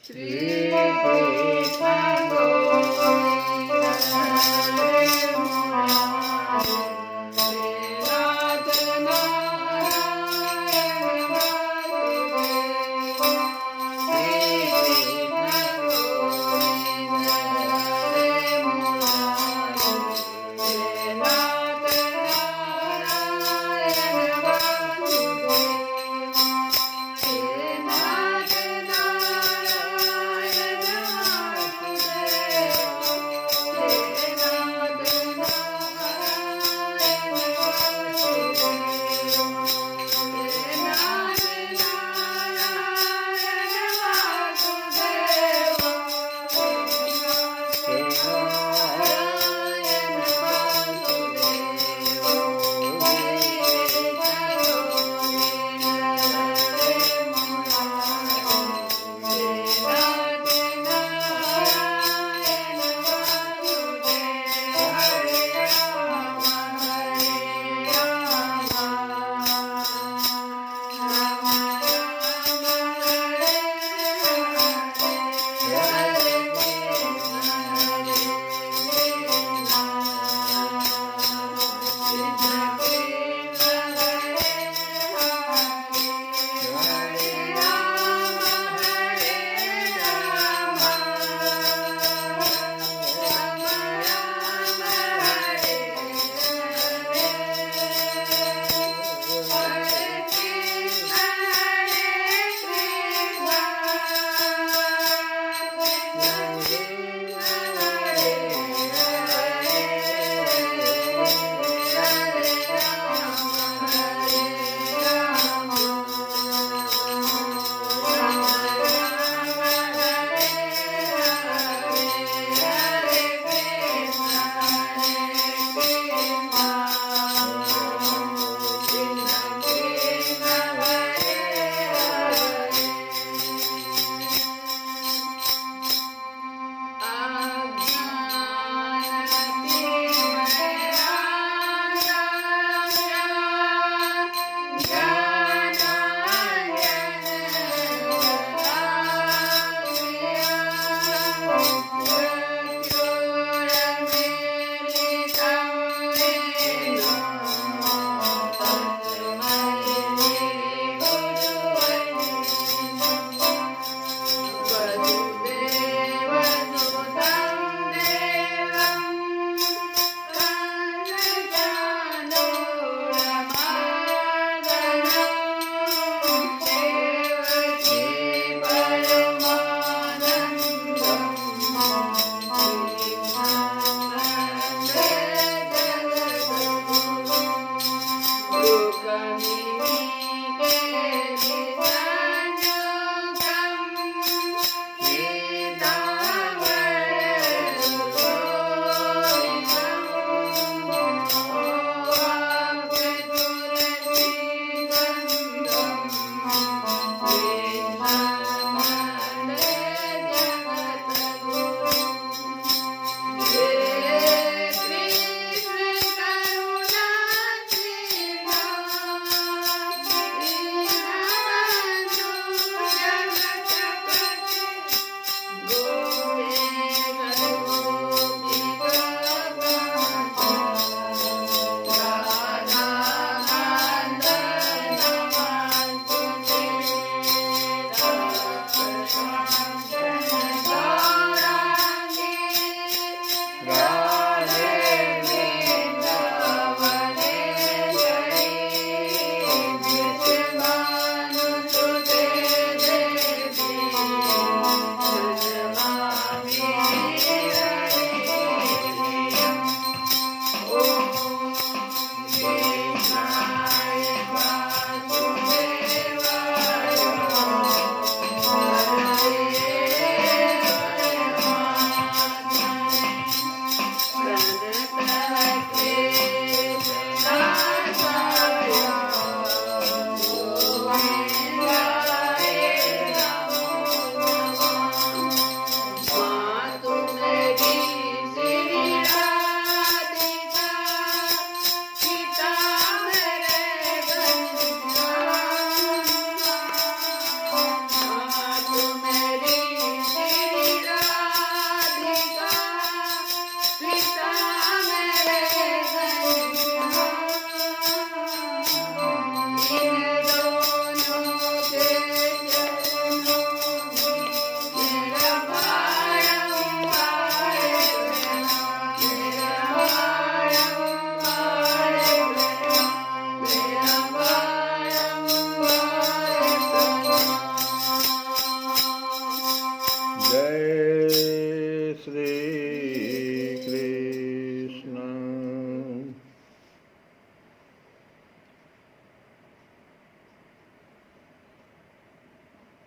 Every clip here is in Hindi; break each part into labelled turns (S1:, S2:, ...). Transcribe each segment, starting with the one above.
S1: Shri Krishna Govinda Hare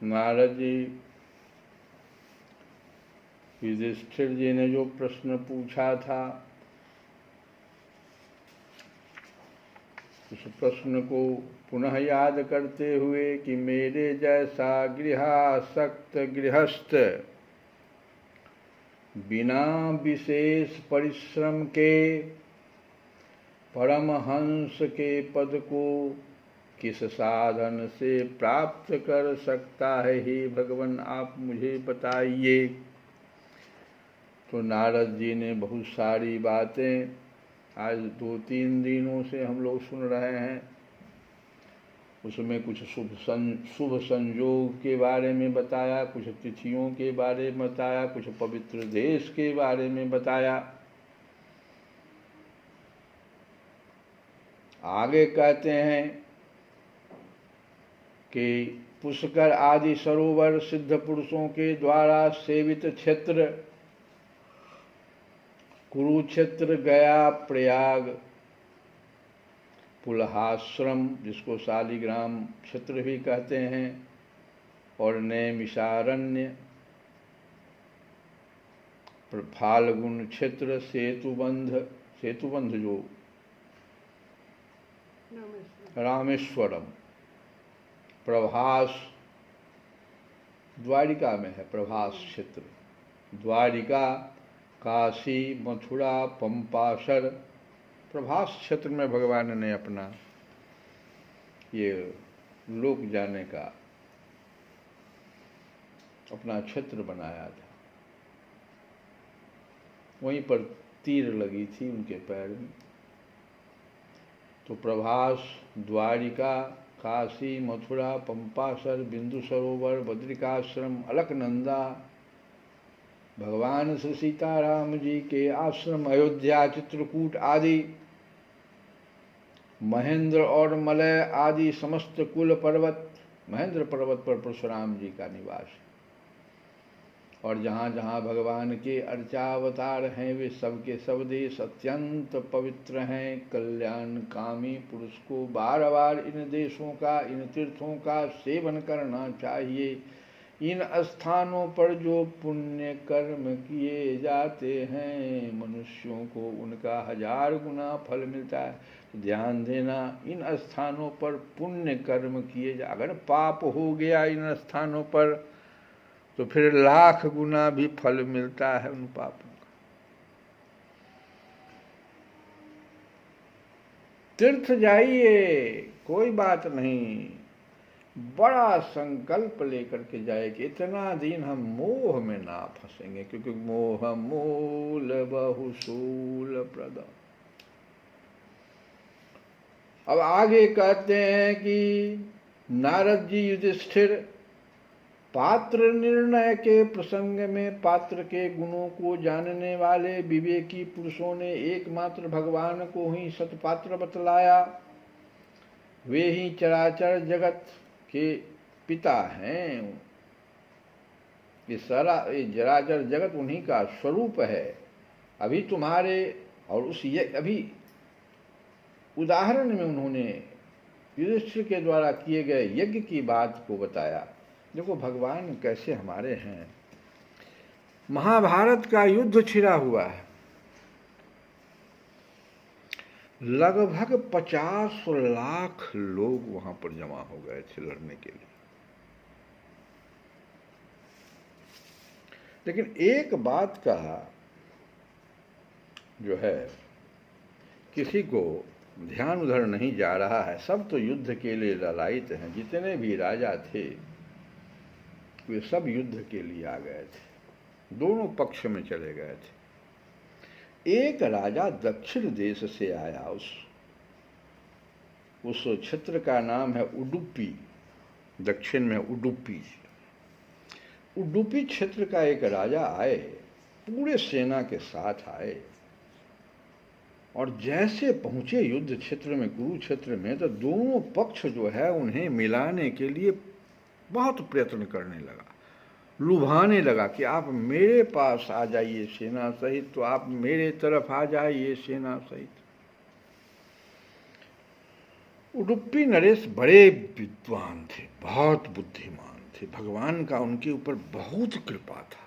S1: Narad ji Yudhishthir जी ने जो प्रश्न पूछा था उस प्रश्न को पुनः याद करते हुए कि मेरे जैसा गृहासक्त गृहस्थ बिना विशेष परिश्रम के परमहंस के पद को किस साधन से प्राप्त कर सकता है, हे भगवान आप मुझे बताइए। तो नारद जी ने बहुत सारी बातें आज 2-3 दिनों से हम लोग सुन रहे हैं। उसमें कुछ शुभ संयोग के बारे में बताया, कुछ तिथियों के बारे में बताया, कुछ पवित्र देश के बारे में बताया। आगे कहते हैं कि पुष्कर आदि सरोवर सिद्ध पुरुषों के द्वारा सेवित क्षेत्र कुरुक्षेत्र, गया, प्रयाग, पुलहाश्रम जिसको शालिग्राम क्षेत्र भी कहते हैं, और नैमिषारण्य, फाल्गुन क्षेत्र, सेतुबंध जो रामेश्वरम, प्रभास द्वारिका में है, प्रभास क्षेत्र, द्वारिका, काशी, मथुरा, पंपाशर, प्रभास क्षेत्र में भगवान ने अपना ये लोक जाने का अपना क्षेत्र बनाया था। वहीं पर तीर लगी थी उनके पैर में। तो प्रभास, द्वारिका, काशी, मथुरा, पंपाशर, बिंदु सरोवर, बद्रिकाश्रम, अलकनंदा, भगवान श्री सीताराम जी के आश्रम, अयोध्या, चित्रकूट आदि, महेंद्र और मलय आदि समस्त कुल पर्वत, महेंद्र पर्वत पर परशुराम जी का निवास है। और जहाँ जहाँ भगवान के अर्चावतार हैं वे सबके सब देश अत्यंत पवित्र हैं। कल्याण कामी पुरुष को बार बार इन देशों का, इन तीर्थों का सेवन करना चाहिए। इन स्थानों पर जो पुण्य कर्म किए जाते हैं मनुष्यों को उनका 1000 गुना फल मिलता है। ध्यान देना, इन स्थानों पर पुण्य कर्म किए जा, अगर पाप हो गया इन स्थानों पर तो फिर 1,00,000 गुना भी फल मिलता है उन पापों का। तीर्थ जाइए, कोई बात नहीं, बड़ा संकल्प लेकर के जाए कि इतना दिन हम मोह में ना फंसेंगे, क्योंकि मोह मूल बहुशूल प्रद। अब आगे कहते हैं कि नारद जी युधिष्ठिर, पात्र निर्णय के प्रसंग में पात्र के गुणों को जानने वाले विवेकी पुरुषों ने एकमात्र भगवान को ही सतपात्र बतलाया। वे ही चराचर जगत के पिता हैं। ये चराचर जगत उन्हीं का स्वरूप है। अभी तुम्हारे और अभी उदाहरण में उन्होंने युधिष्ठिर के द्वारा किए गए यज्ञ की बात को बताया। देखो भगवान कैसे हमारे हैं। महाभारत का युद्ध छिड़ा हुआ है, लगभग 50 लाख लोग वहां पर जमा हो गए थे लड़ने के लिए। लेकिन एक बात का जो है किसी को ध्यान उधर नहीं जा रहा है। सब तो युद्ध के लिए ललायित हैं। जितने भी राजा थे वे सब युद्ध के लिए आ गए थे, दोनों पक्ष में चले गए थे। एक राजा दक्षिण देश से आया, उस क्षेत्र का नाम है उडुपी, दक्षिण में उडुपी। उडुपी क्षेत्र का एक राजा आए, पूरे सेना के साथ आए, और जैसे पहुंचे युद्ध क्षेत्र में, कुरुक्षेत्र में, तो दोनों पक्ष जो है उन्हें मिलाने के लिए बहुत प्रयत्न करने लगा, लुभाने लगा कि आप मेरे पास आ जाइए सेना सहित, तो आप मेरे तरफ आ जाइए सेना सहित। उडुपी नरेश बड़े विद्वान थे, बहुत बुद्धिमान थे। थे, भगवान का उनके ऊपर बहुत कृपा था।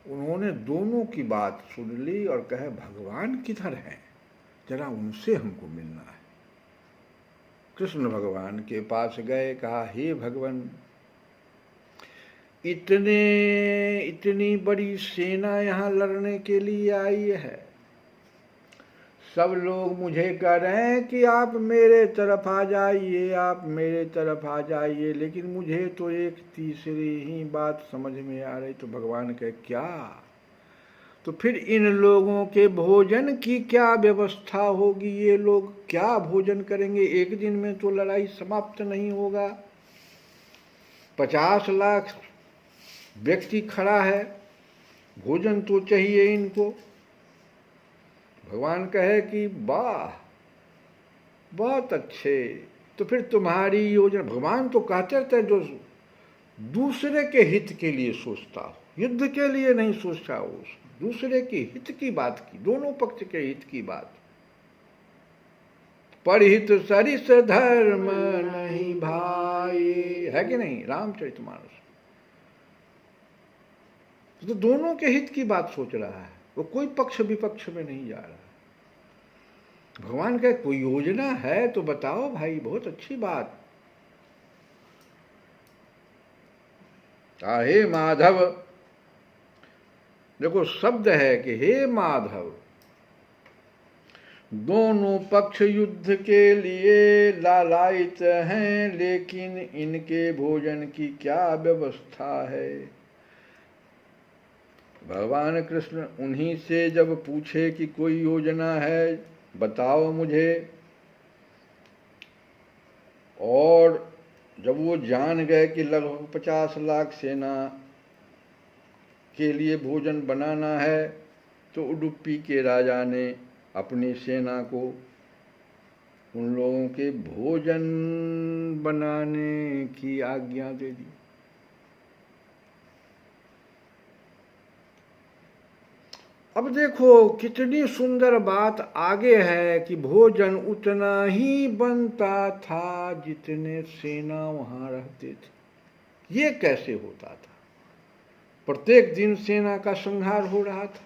S1: उन्होंने दोनों की बात सुन ली और कहे भगवान किधर हैं, जरा उनसे हमको मिलना है। कृष्ण भगवान के पास गए, कहा हे भगवान, इतनी बड़ी सेना यहाँ लड़ने के लिए आई है, सब लोग मुझे कह रहे हैं कि आप मेरे तरफ आ जाइए, आप मेरे तरफ आ जाइए, लेकिन मुझे तो एक तीसरी ही बात समझ में आ रही। तो भगवान कहे क्या? तो फिर इन लोगों के भोजन की क्या व्यवस्था होगी, ये लोग क्या भोजन करेंगे? एक दिन में तो लड़ाई समाप्त नहीं होगा, 50 लाख व्यक्ति खड़ा है, भोजन तो चाहिए इनको। भगवान कहे कि वाह, बहुत अच्छे, तो फिर तुम्हारी योजना। भगवान तो कहते रहते जो दूसरे के हित के लिए सोचता हो, युद्ध के लिए नहीं सोचता हो, दूसरे के हित की बात की, दोनों पक्ष के हित की बात। परहित सरिस धर्म नहीं भाई, है कि नहीं रामचरितमानस। तो दोनों के हित की बात सोच रहा है, वो कोई पक्ष विपक्ष में नहीं जा रहा। भगवान का कोई योजना है तो बताओ भाई, बहुत अच्छी बात। हे माधव, देखो शब्द है कि हे माधव, दोनों पक्ष युद्ध के लिए लालायित हैं, लेकिन इनके भोजन की क्या व्यवस्था है? भगवान कृष्ण उन्हीं से जब पूछे कि कोई योजना है बताओ मुझे, और जब वो जान गए कि लगभग 50 लाख सेना के लिए भोजन बनाना है, तो उडुपी के राजा ने अपनी सेना को उन लोगों के भोजन बनाने की आज्ञा दे दी। अब देखो कितनी सुंदर बात आगे है कि भोजन उतना ही बनता था जितने सेना वहां रहते थे। ये कैसे होता था? प्रत्येक दिन सेना का संहार हो रहा था,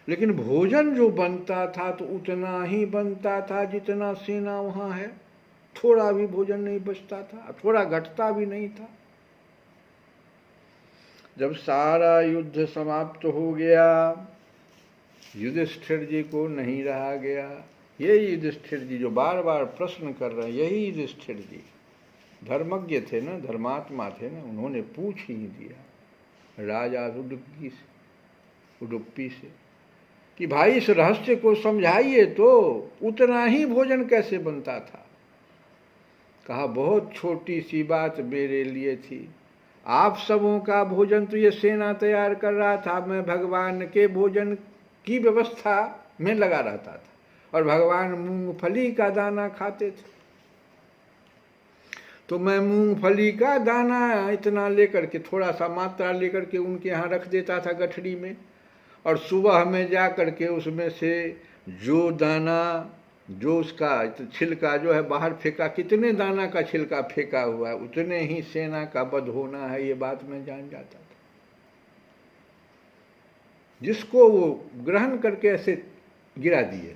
S1: लेकिन भोजन जो बनता था तो उतना ही बनता था जितना सेना वहां है। थोड़ा भी भोजन नहीं बचता था, थोड़ा घटता भी नहीं था। जब सारा युद्ध समाप्त हो गया, युधिष्ठिर जी को नहीं रहा गया। यही युधिष्ठिर जी जो बार बार प्रश्न कर रहे हैं, यही युधिष्ठिर जी धर्मज्ञ थे ना, धर्मात्मा थे ना, उन्होंने पूछ ही दिया राजा उडुपी से कि भाई इस रहस्य को समझाइए तो, उतना ही भोजन कैसे बनता था? कहा बहुत छोटी सी बात मेरे लिए थी, आप सबों का भोजन तो ये सेना तैयार कर रहा था, मैं भगवान के भोजन की व्यवस्था में लगा रहता था, और भगवान मूंगफली का दाना खाते थे, तो मैं मूंगफली का दाना इतना लेकर के, थोड़ा सा मात्रा लेकर के उनके यहाँ रख देता था गठरी में, और सुबह में जा कर के उसमें से जो दाना, जो उसका छिलका जो है बाहर फेंका, कितने दाना का छिलका फेंका हुआ है, उतने ही सेना का वध होना है, ये बात मैं जान जाता था। जिसको वो ग्रहण करके ऐसे गिरा दिए,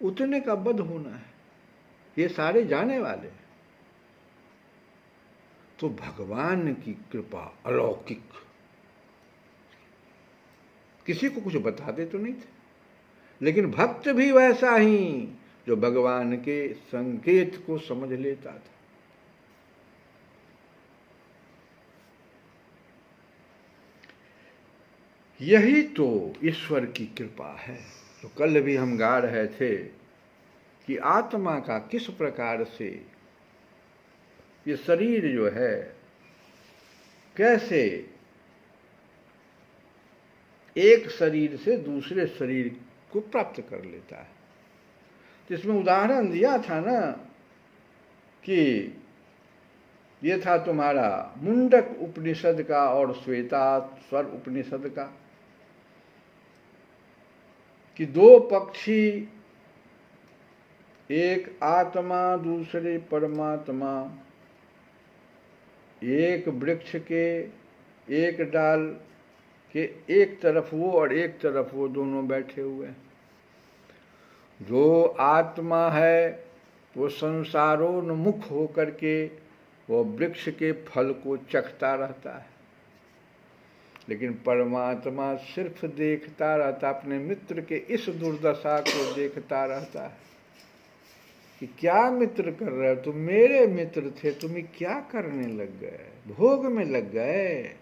S1: उतने का वध होना है, ये सारे जाने वाले। तो भगवान की कृपा अलौकिक, किसी को कुछ बताते तो नहीं थे, लेकिन भक्त भी वैसा ही जो भगवान के संकेत को समझ लेता था। यही तो ईश्वर की कृपा है। तो कल भी हम गा रहे थे कि आत्मा का किस प्रकार से ये शरीर जो है कैसे एक शरीर से दूसरे शरीर को प्राप्त कर लेता है। जिसमें उदाहरण दिया था ना कि ये था तुम्हारा मुंडक उपनिषद का और श्वेताश्वर उपनिषद का, कि दो पक्षी एक आत्मा दूसरे परमात्मा, एक वृक्ष के एक डाल के एक तरफ वो और एक तरफ वो दोनों बैठे हुए हैं। जो आत्मा है वो संसारोन्मुख होकर के वो वृक्ष के फल को चखता रहता है, लेकिन परमात्मा सिर्फ देखता रहता, अपने मित्र के इस दुर्दशा को देखता रहता है कि क्या मित्र कर रहे हो तुम, मेरे मित्र थे, तुम्हें क्या करने लग गए, भोग में लग गए,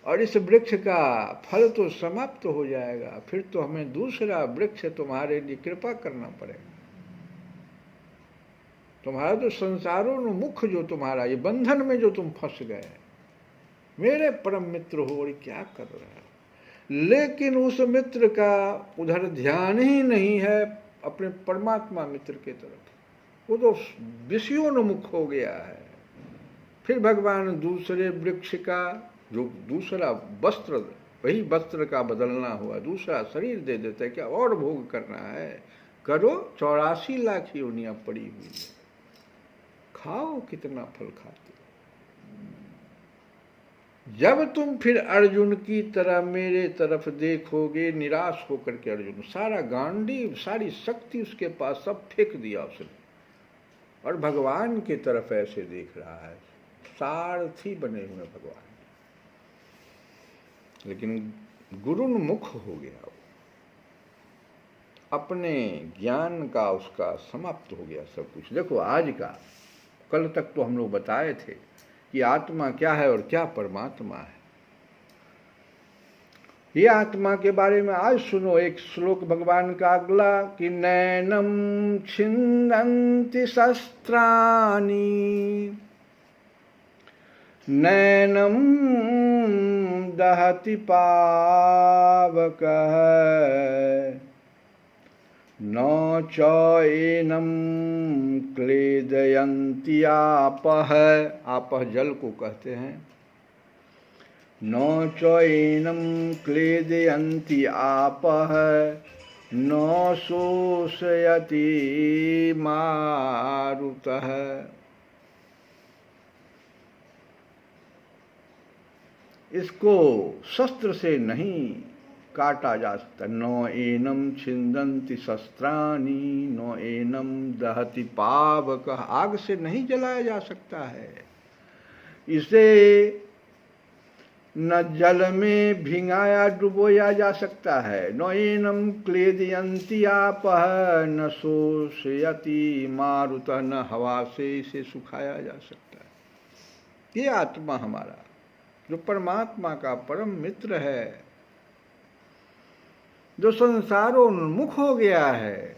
S1: और इस वृक्ष का फल तो समाप्त हो जाएगा, फिर तो हमें दूसरा वृक्ष तुम्हारे लिए कृपा करना पड़ेगा। तुम्हारा तो संसारोन्मुख जो तुम्हारा ये बंधन में जो तुम फंस गए, मेरे परम मित्र हो और क्या कर रहे हो। लेकिन उस मित्र का उधर ध्यान ही नहीं है अपने परमात्मा मित्र के तरफ, वो तो विषयोन्मुख हो गया है। फिर भगवान दूसरे वृक्ष का जो दूसरा वस्त्र, वही वस्त्र का बदलना हुआ, दूसरा शरीर दे देते हैं, क्या और भोग करना है, करो, 84 लाख योनियां पड़ी हुई है, खाओ कितना फल खाते। जब तुम फिर अर्जुन की तरह मेरे तरफ देखोगे, निराश होकर के अर्जुन सारा गांडीव सारी शक्ति उसके पास सब फेंक दिया उसने, और भगवान की तरफ ऐसे देख रहा है, सारथी बने हुए भगवान, लेकिन गुरुन्मुख हो गया वो, अपने ज्ञान का उसका समाप्त हो गया सब कुछ। देखो आज का, कल तक तो हम लोग बताए थे कि आत्मा क्या है और क्या परमात्मा है। ये आत्मा के बारे में आज सुनो एक श्लोक भगवान का अगला कि नैनम छिन्दन्ति शस्त्राणि, नैनम दहति पावकः, न चैनम क्लेदयन्ति आपः, आपः जल को कहते हैं, न चैनम क्लेदयन्ति आपः, न शोषयति मारुतः। इसको शस्त्र से नहीं काटा जा सकता। नो एनम छिन्दन्ति शस्त्राणि, नो एनम दहति पावक, आग से नहीं जलाया जा सकता है। इसे न जल में भिंगाया डुबोया जा सकता है। नो एनम क्लेदयन्ति आपः, न शोषयति मारुतः, न हवा से इसे सुखाया जा सकता है। ये आत्मा हमारा जो परमात्मा का परम मित्र है, जो संसारोन्मुख हो गया है,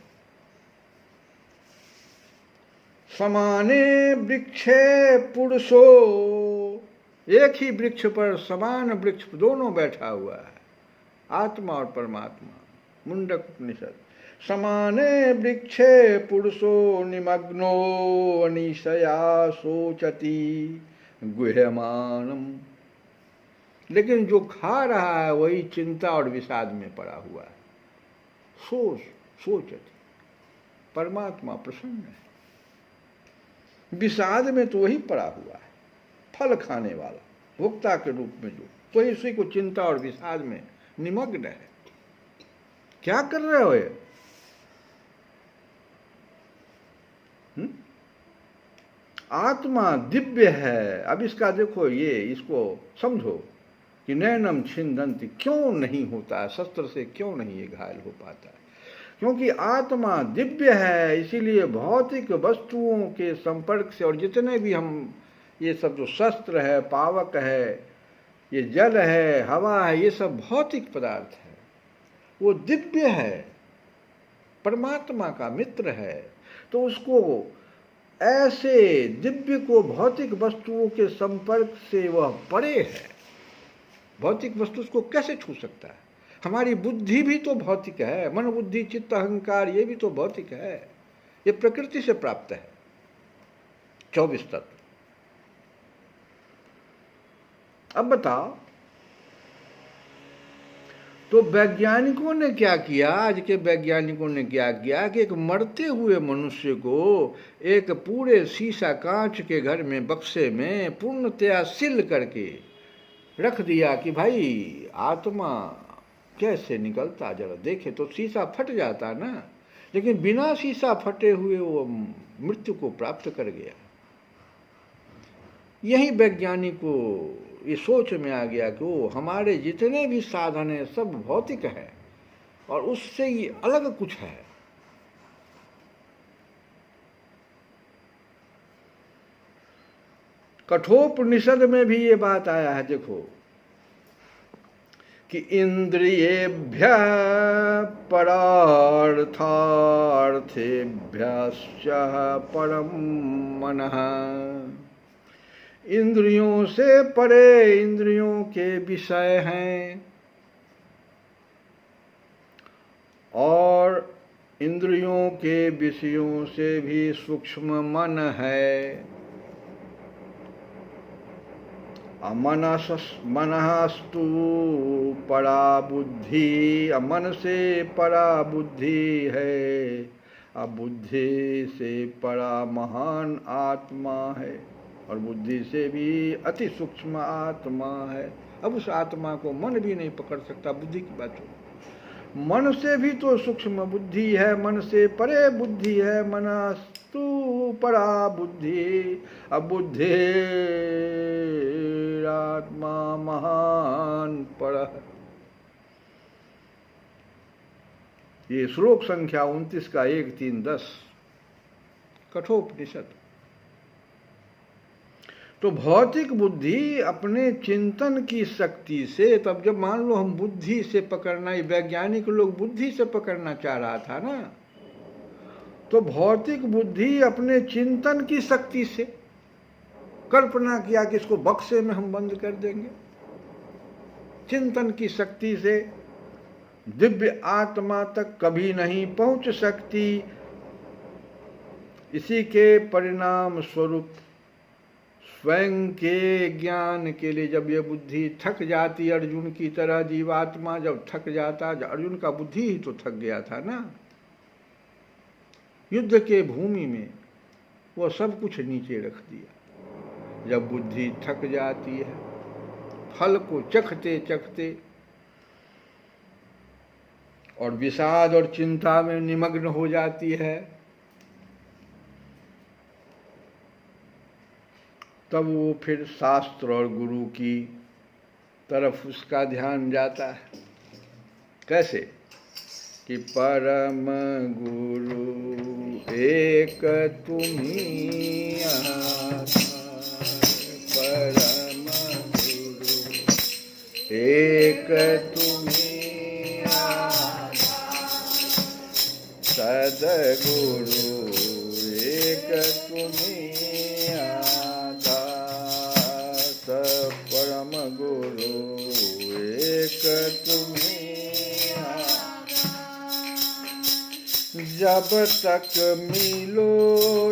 S1: समाने वृक्षे पुरुषो, एक ही वृक्ष पर समान वृक्ष दोनों बैठा हुआ है, आत्मा और परमात्मा। मुंडक उपनिषद। समाने वृक्षे पुरुषो निमग्नो अनिशया शोचति गुह्यमानम, लेकिन जो खा रहा है वही चिंता और विषाद में पड़ा हुआ है। सोचती, परमात्मा प्रसन्न है, विषाद में तो वही पड़ा हुआ है, फल खाने वाला भोक्ता के रूप में जो, तो इसी को चिंता और विषाद में निमग्न है। क्या कर रहे हो ये? आत्मा दिव्य है। अब इसका देखो, ये इसको समझो कि नैनम छिन्दन्ति क्यों नहीं होता है, शस्त्र से क्यों नहीं ये घायल हो पाता है, क्योंकि आत्मा दिव्य है। इसीलिए भौतिक वस्तुओं के संपर्क से, और जितने भी हम ये सब जो शस्त्र है, पावक है, ये जल है, हवा है, ये सब भौतिक पदार्थ है, वो दिव्य है, परमात्मा का मित्र है। तो उसको ऐसे दिव्य को भौतिक वस्तुओं के संपर्क से वह परे है। भौतिक वस्तु उसको कैसे छू सकता है? हमारी बुद्धि भी तो भौतिक है, मन बुद्धि चित्त अहंकार, ये भी तो भौतिक है, ये प्रकृति से प्राप्त है, 24 तत्व। अब बताओ, तो वैज्ञानिकों ने क्या किया, आज के वैज्ञानिकों ने क्या किया कि एक मरते हुए मनुष्य को एक पूरे शीशा कांच के घर में बक्से में पूर्णतया सील करके रख दिया कि भाई आत्मा कैसे निकलता, जरा देखे। तो शीशा फट जाता ना, लेकिन बिना शीशा फटे हुए वो मृत्यु को प्राप्त कर गया। यही वैज्ञानिक को ये सोच में आ गया कि वो हमारे जितने भी साधन हैं सब भौतिक है और उससे ये अलग कुछ है। कठोपनिषद में भी ये बात आया है, देखो कि इंद्रियेभ्यः परार्थार्थेभ्यश्च परम मनः। इंद्रियों से परे इंद्रियों के विषय हैं और इंद्रियों के विषयों से भी सूक्ष्म मन है। मनस्तु परा बुद्धि, मन से परा बुद्धि है, अब बुद्धि से परा महान आत्मा है और बुद्धि से भी अति सूक्ष्म आत्मा है। अब उस आत्मा को मन भी नहीं पकड़ सकता, बुद्धि की बात हो। मन से भी तो सूक्ष्म बुद्धि है, मन से परे बुद्धि है। मनस्तु परा बुद्धि, अब बुद्धि आत्मा महान पर। ये श्लोक संख्या 29 का 1, 3, 10 कठोपनिषद। तो भौतिक बुद्धि अपने चिंतन की शक्ति से, तब जब मान लो हम बुद्धि से पकड़ना, ये वैज्ञानिक लोग बुद्धि से पकड़ना चाह रहा था ना, तो भौतिक बुद्धि अपने चिंतन की शक्ति से कल्पना किया कि इसको बक्से में हम बंद कर देंगे। चिंतन की शक्ति से दिव्य आत्मा तक कभी नहीं पहुंच सकती। इसी के परिणाम स्वरूप स्वयं के ज्ञान के लिए जब ये बुद्धि थक जाती, अर्जुन की तरह जीवात्मा जब थक जाता, अर्जुन का बुद्धि ही तो थक गया था ना, युद्ध के भूमि में वो सब कुछ नीचे रख दिया। जब बुद्धि थक जाती है, फल को चखते चखते और विषाद और चिंता में निमग्न हो जाती है, तब वो फिर शास्त्र और गुरु की तरफ उसका ध्यान जाता है। कैसे कि परम गुरु एक तुम्हीं आधार, परम गुरु एक तुम्हीं आधार, सद्गुरु एक तुम्हीं आधार, परम गुरु एक तुम्हीं। जब तक मिलो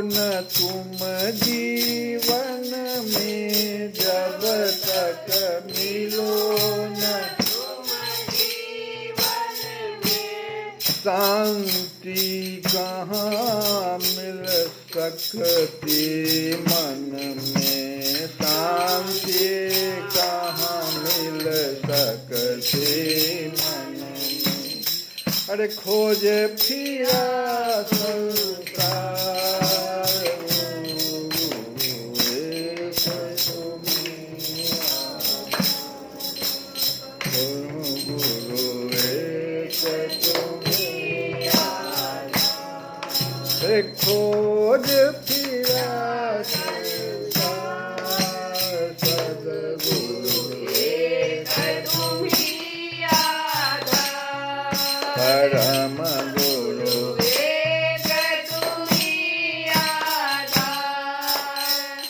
S1: न तुम जीवन में, जब तक मिलो न तुम जीवन में, शांति कहाँ मिल सकती मन में, शांति कहाँ मिल सकती मन में। अरे खोजे फिरा संसार, गुरु एक तुम्हीं, खोज फिरा संसार, सद्गुरु एक तुम्हीं आधार, परम गुरु एक तुम्हीं आधार,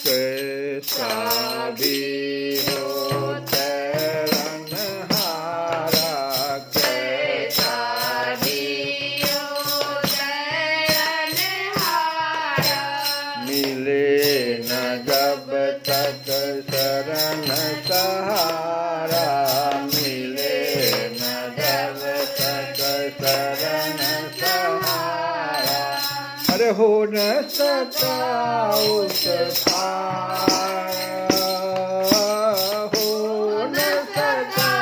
S1: कैसा भी हो तरनहारा, कैसा भी हो तरनहारा, मिले न जब तक शरण सहारा, मिले न जब सता उस पार, हो न सका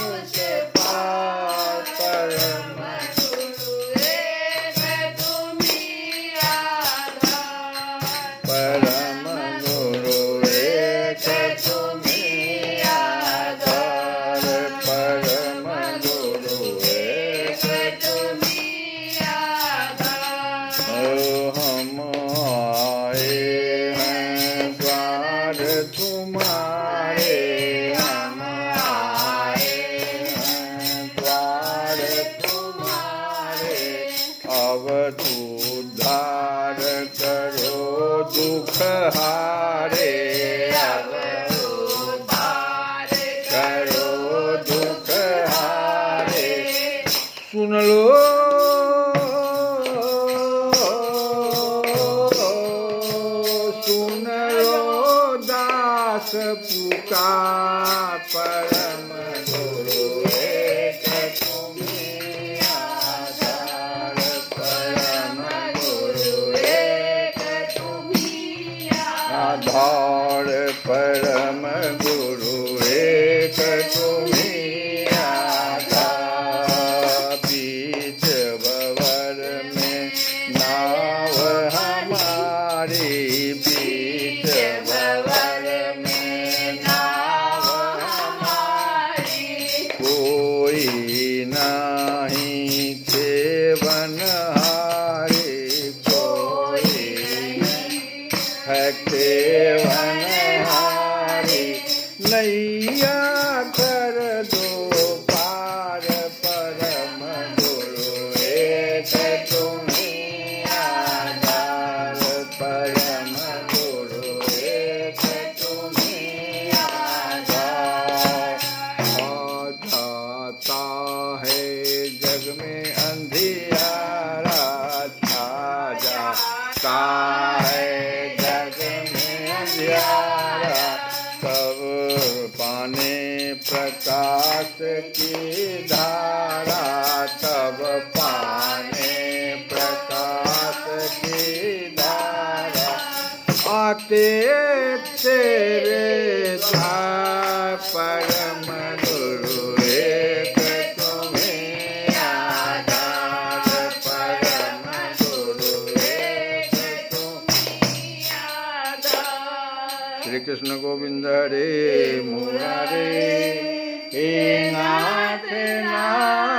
S1: उस पार। परम गुरु एक तुम्हीं आधार, परम गुरु एक तुम्हीं आधार, परम गुरु एक तुम्हीं आधार। हम आए हैं द्वार तुम्हारे, हम आए हैं द्वार तुम्हारे। अब उद्धार करो दुख हारे, अब उद्धार करो दुख हारे। सुन लो सुन लो दास पुकार, परम गुरु एक तुम्हीं आधार, परम गुरु एक तुम्हीं आधार, परम गुरु एक तुम्हीं आधार। बीच भंवर में नाव हमारी, बीच भंवर में नाव हमारी। कोई नहीं खेवन हारे, कोई नहीं है खेवन हारे। नैया कर दो पार, परम गुरु एक तुम्हीं आधार, परम गुरु एक तुम्हीं आधार। आ जाता है जग में अंधियारा, छा जाता है जग में अंधियारा। तब पाने प्रकाश की धारा, तब पाने प्रकाश की धारा। आते तेरे द्वार, परम गुरु एक तुम्हीं आधार, परम गुरु एक तुम्हीं आधार। श्री कृष्ण गोविंद हरे मुरारे, हे नाथ नाथ